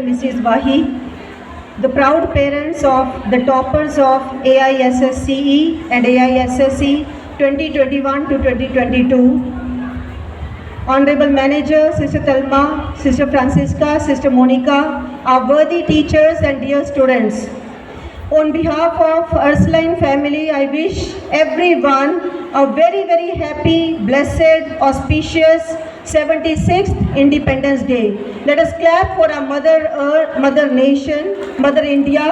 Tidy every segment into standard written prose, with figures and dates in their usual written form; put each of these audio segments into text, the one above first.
Mrs. Wahi, the proud parents of the toppers of AISSCE and AISSE 2021 to 2022, Honorable Manager, Sister Thelma, Sister Francisca, Sister Monica, our worthy teachers and dear students. On behalf of Ursuline family, I wish everyone a very, very happy, blessed, auspicious 76th Independence Day. Let us clap for our Mother Earth, Mother Nation, Mother India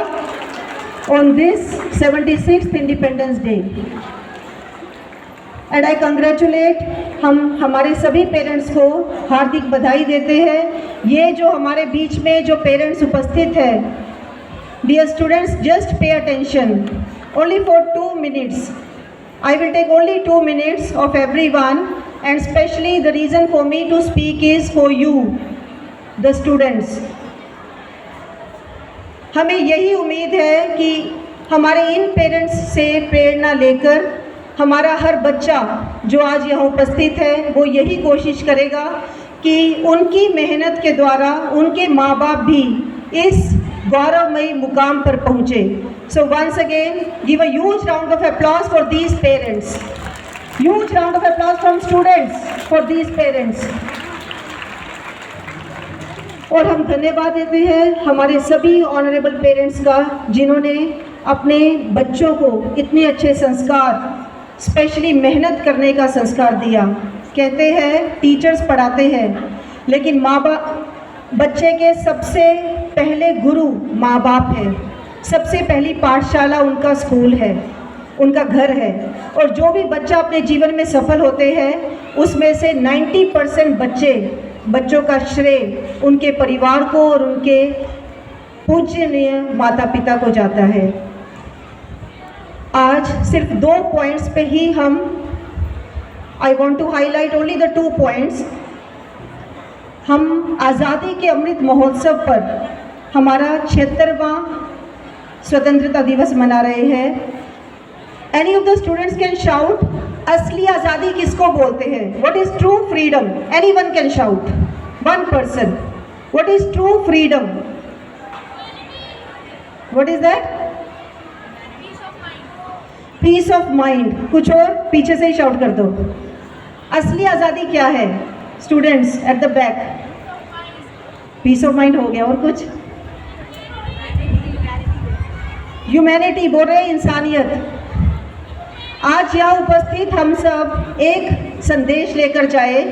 on this 76th Independence Day. And I congratulate हम हमारे सभी parents को हार्दिक बधाई देते हैं। ये जो हमारे बीच में जो पेरेंट्स उपस्थित हैं, dear students, just pay attention. Only for 2 minutes. I will take only 2 minutes of everyone, and especially the reason for me to speak is for you, the students. हमें यही उम्मीद है कि हमारे इन पेरेंट्स से प्रेरणा लेकर हमारा हर बच्चा जो आज यहाँ उपस्थित है वो यही कोशिश करेगा कि उनकी मेहनत के द्वारा उनके माँ बाप भी इस गौरवमयी मुकाम पर पहुँचे। So once again, give a huge round of applause for these parents. Huge round of applause from students for these parents. और हम धन्यवाद देते हैं हमारे सभी ऑनरेबल पेरेंट्स का जिन्होंने अपने बच्चों को इतने अच्छे संस्कार, स्पेशली मेहनत करने का संस्कार दिया। कहते हैं टीचर्स पढ़ाते हैं, लेकिन माँ बाप, बच्चे के सबसे पहले गुरु माँ बाप है। सबसे पहली पाठशाला उनका स्कूल है, उनका घर है। और जो भी बच्चा अपने जीवन में सफल होते हैं उसमें से 90% बच्चों का श्रेय उनके परिवार को और उनके पूजनीय माता पिता को जाता है। आज सिर्फ 2 पॉइंट्स पे ही I want to highlight only the 2 points. हम आज़ादी के अमृत महोत्सव पर हमारा 76वां स्वतंत्रता दिवस मना रहे हैं। Any of the students can shout, असली आज़ादी किसको बोलते हैं? What is true freedom? Anyone can shout, 1 person. What is true freedom? What is that? Peace of mind. कुछ और पीछे से ही शाउट कर दो। असली आज़ादी क्या है students at the back? Peace of mind हो गया। और कुछ? ह्यूमैनिटी बोल रहे हैं, इंसानियत। आज यहाँ उपस्थित हम सब एक संदेश लेकर जाए।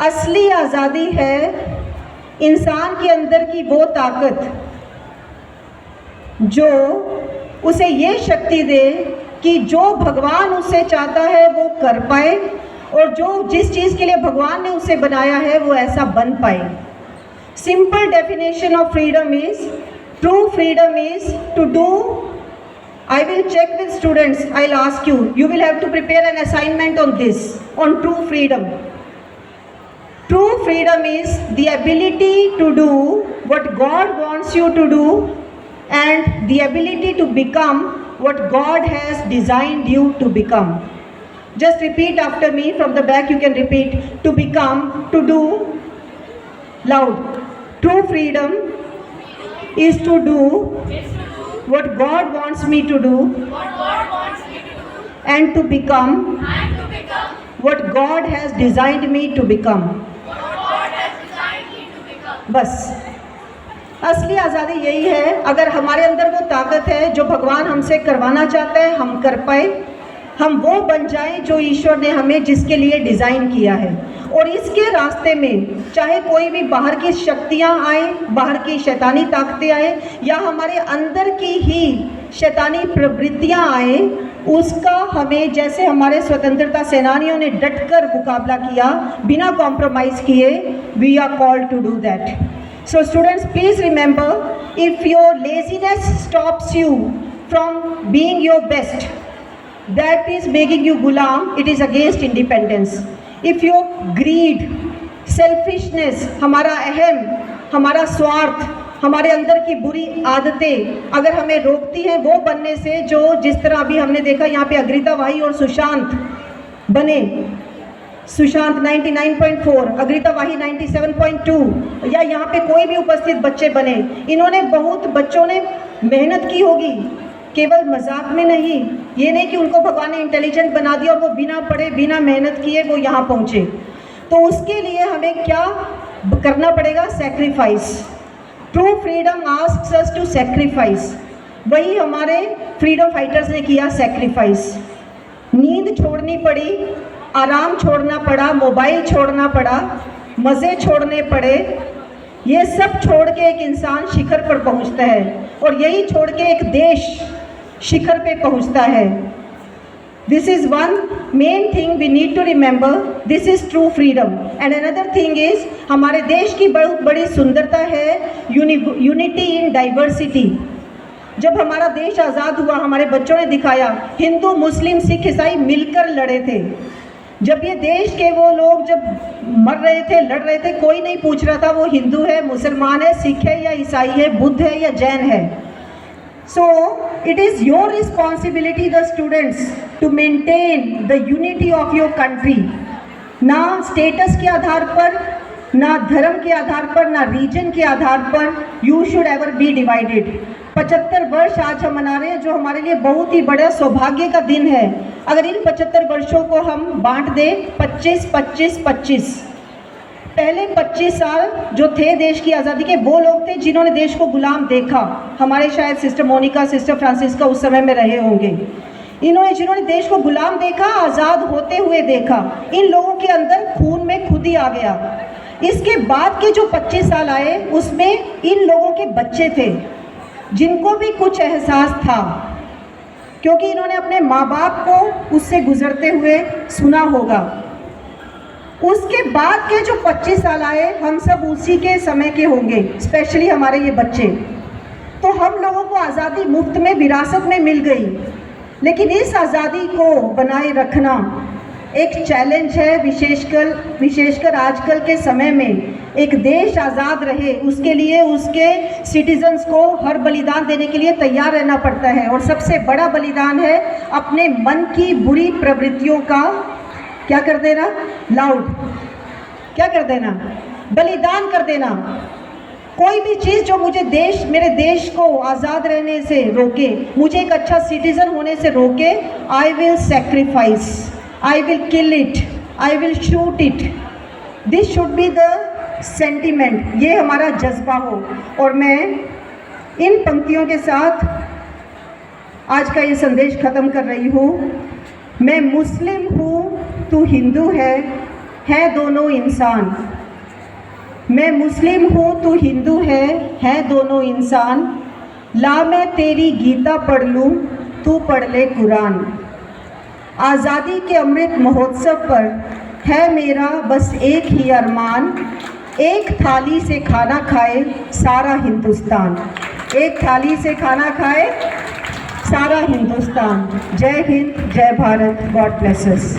असली आज़ादी है इंसान के अंदर की वो ताकत जो उसे ये शक्ति दे कि जो भगवान उससे चाहता है वो कर पाए, और जो जिस चीज़ के लिए भगवान ने उसे बनाया है वो ऐसा बन पाए। Simple definition of freedom is, true freedom is to do, I will check with students, I'll ask you, you will have to prepare an assignment on this, on true freedom. True freedom is the ability to do what God wants you to do and the ability to become what God has designed you to become. Just repeat after me from the back, you can repeat. To become, to do, loud. True freedom is to do what God wants me to do and to become what God has designed me to become. बस असली आज़ादी यही है। अगर हमारे अंदर वो ताकत है जो भगवान हमसे करवाना चाहता है, हम कर पाए, हम वो बन जाएं जो ईश्वर ने हमें जिसके लिए डिज़ाइन किया है। और इसके रास्ते में चाहे कोई भी बाहर की शक्तियाँ आए, बाहर की शैतानी ताकतें आए, या हमारे अंदर की ही शैतानी प्रवृत्तियाँ आए, उसका हमें, जैसे हमारे स्वतंत्रता सेनानियों ने डटकर मुकाबला किया बिना कॉम्प्रोमाइज़ किए, we are called to do that. So students, please remember, if your laziness stops you from being your best, that is making you gulam, it is against independence. If your greed, selfishness, हमारा अहम, हमारा स्वार्थ, हमारे अंदर की बुरी आदतें अगर हमें रोकती हैं वो बनने से, जो जिस तरह अभी हमने देखा यहाँ पे अग्रिता भाई और सुशांत बने, सुशांत 99.4, अग्रिता वाही 97.2, या यहाँ पे कोई भी उपस्थित बच्चे बने, इन्होंने बहुत बच्चों ने मेहनत की होगी, केवल मजाक में नहीं। ये नहीं कि उनको भगवान ने इंटेलिजेंट बना दिया और वो बिना पढ़े बिना मेहनत किए वो यहाँ पहुँचे। तो उसके लिए हमें क्या करना पड़ेगा? Sacrifice. True freedom asks us to sacrifice. वही हमारे फ्रीडम फाइटर्स ने किया, सेक्रीफाइस। नींद छोड़नी पड़ी, आराम छोड़ना पड़ा, मोबाइल छोड़ना पड़ा, मज़े छोड़ने पड़े। ये सब छोड़ के एक इंसान शिखर पर पहुंचता है, और यही छोड़ के एक देश शिखर पे पहुंचता है। This is one main thing we need to remember, this is true freedom. And another thing is, हमारे देश की बहुत बड़ी सुंदरता है यूनिटी इन डाइवर्सिटी। जब हमारा देश आज़ाद हुआ, हमारे बच्चों ने दिखाया, हिंदू मुस्लिम सिख ईसाई मिलकर लड़े थे। जब ये देश के वो लोग जब मर रहे थे, लड़ रहे थे, कोई नहीं पूछ रहा था वो हिंदू है, मुसलमान है, सिख है या ईसाई है, बुद्ध है या जैन है। So it is your responsibility the students to maintain the unity of your country. ना स्टेटस के आधार पर, ना धर्म के आधार पर, ना रीजन के आधार पर you should ever be divided. 75 वर्ष आज हम मना रहे हैं, जो हमारे लिए बहुत ही बड़ा सौभाग्य का दिन है। अगर इन 75 वर्षों को हम बांट दें 25-25-25, पहले 25 साल जो थे देश की आज़ादी के, वो लोग थे जिन्होंने देश को गुलाम देखा। हमारे शायद सिस्टर मोनिका, सिस्टर फ्रांसिस्का उस समय में रहे होंगे। इन्होंने जिन्होंने देश को गुलाम देखा, आज़ाद होते हुए देखा, इन लोगों के अंदर खून में खुद ही आ गया। इसके बाद के जो 25 साल आए, उसमें इन लोगों के बच्चे थे जिनको भी कुछ एहसास था, क्योंकि इन्होंने अपने माँ बाप को उससे गुजरते हुए सुना होगा। उसके बाद के जो 25 साल आए, हम सब उसी के समय के होंगे, स्पेशली हमारे ये बच्चे। तो हम लोगों को आज़ादी मुफ्त में विरासत में मिल गई, लेकिन इस आज़ादी को बनाए रखना एक चैलेंज है, विशेषकर आजकल के समय में। एक देश आज़ाद रहे, उसके लिए उसके सिटीजन्स को हर बलिदान देने के लिए तैयार रहना पड़ता है, और सबसे बड़ा बलिदान है अपने मन की बुरी प्रवृत्तियों का क्या कर देना? लाउड क्या कर देना? बलिदान कर देना। कोई भी चीज़ जो मुझे मेरे देश को आज़ाद रहने से रोके, मुझे एक अच्छा सिटीज़न होने से रोके, I will sacrifice, I will kill it, I will shoot it. This should be the sentiment. ये हमारा जज्बा हो। और मैं इन पंक्तियों के साथ आज का ये संदेश ख़त्म कर रही हूँ। मैं मुस्लिम हूँ, तू हिंदू है दोनों इंसान। मैं मुस्लिम हूँ, तू हिंदू है दोनों इंसान। ला मैं तेरी गीता पढ़ लूँ, तू पढ़ ले कुरान। आज़ादी के अमृत महोत्सव पर है मेरा बस एक ही अरमान, एक थाली से खाना खाए सारा हिंदुस्तान। एक थाली से खाना खाए सारा हिंदुस्तान। जय हिंद, जय भारत, गॉड ब्लेस अस।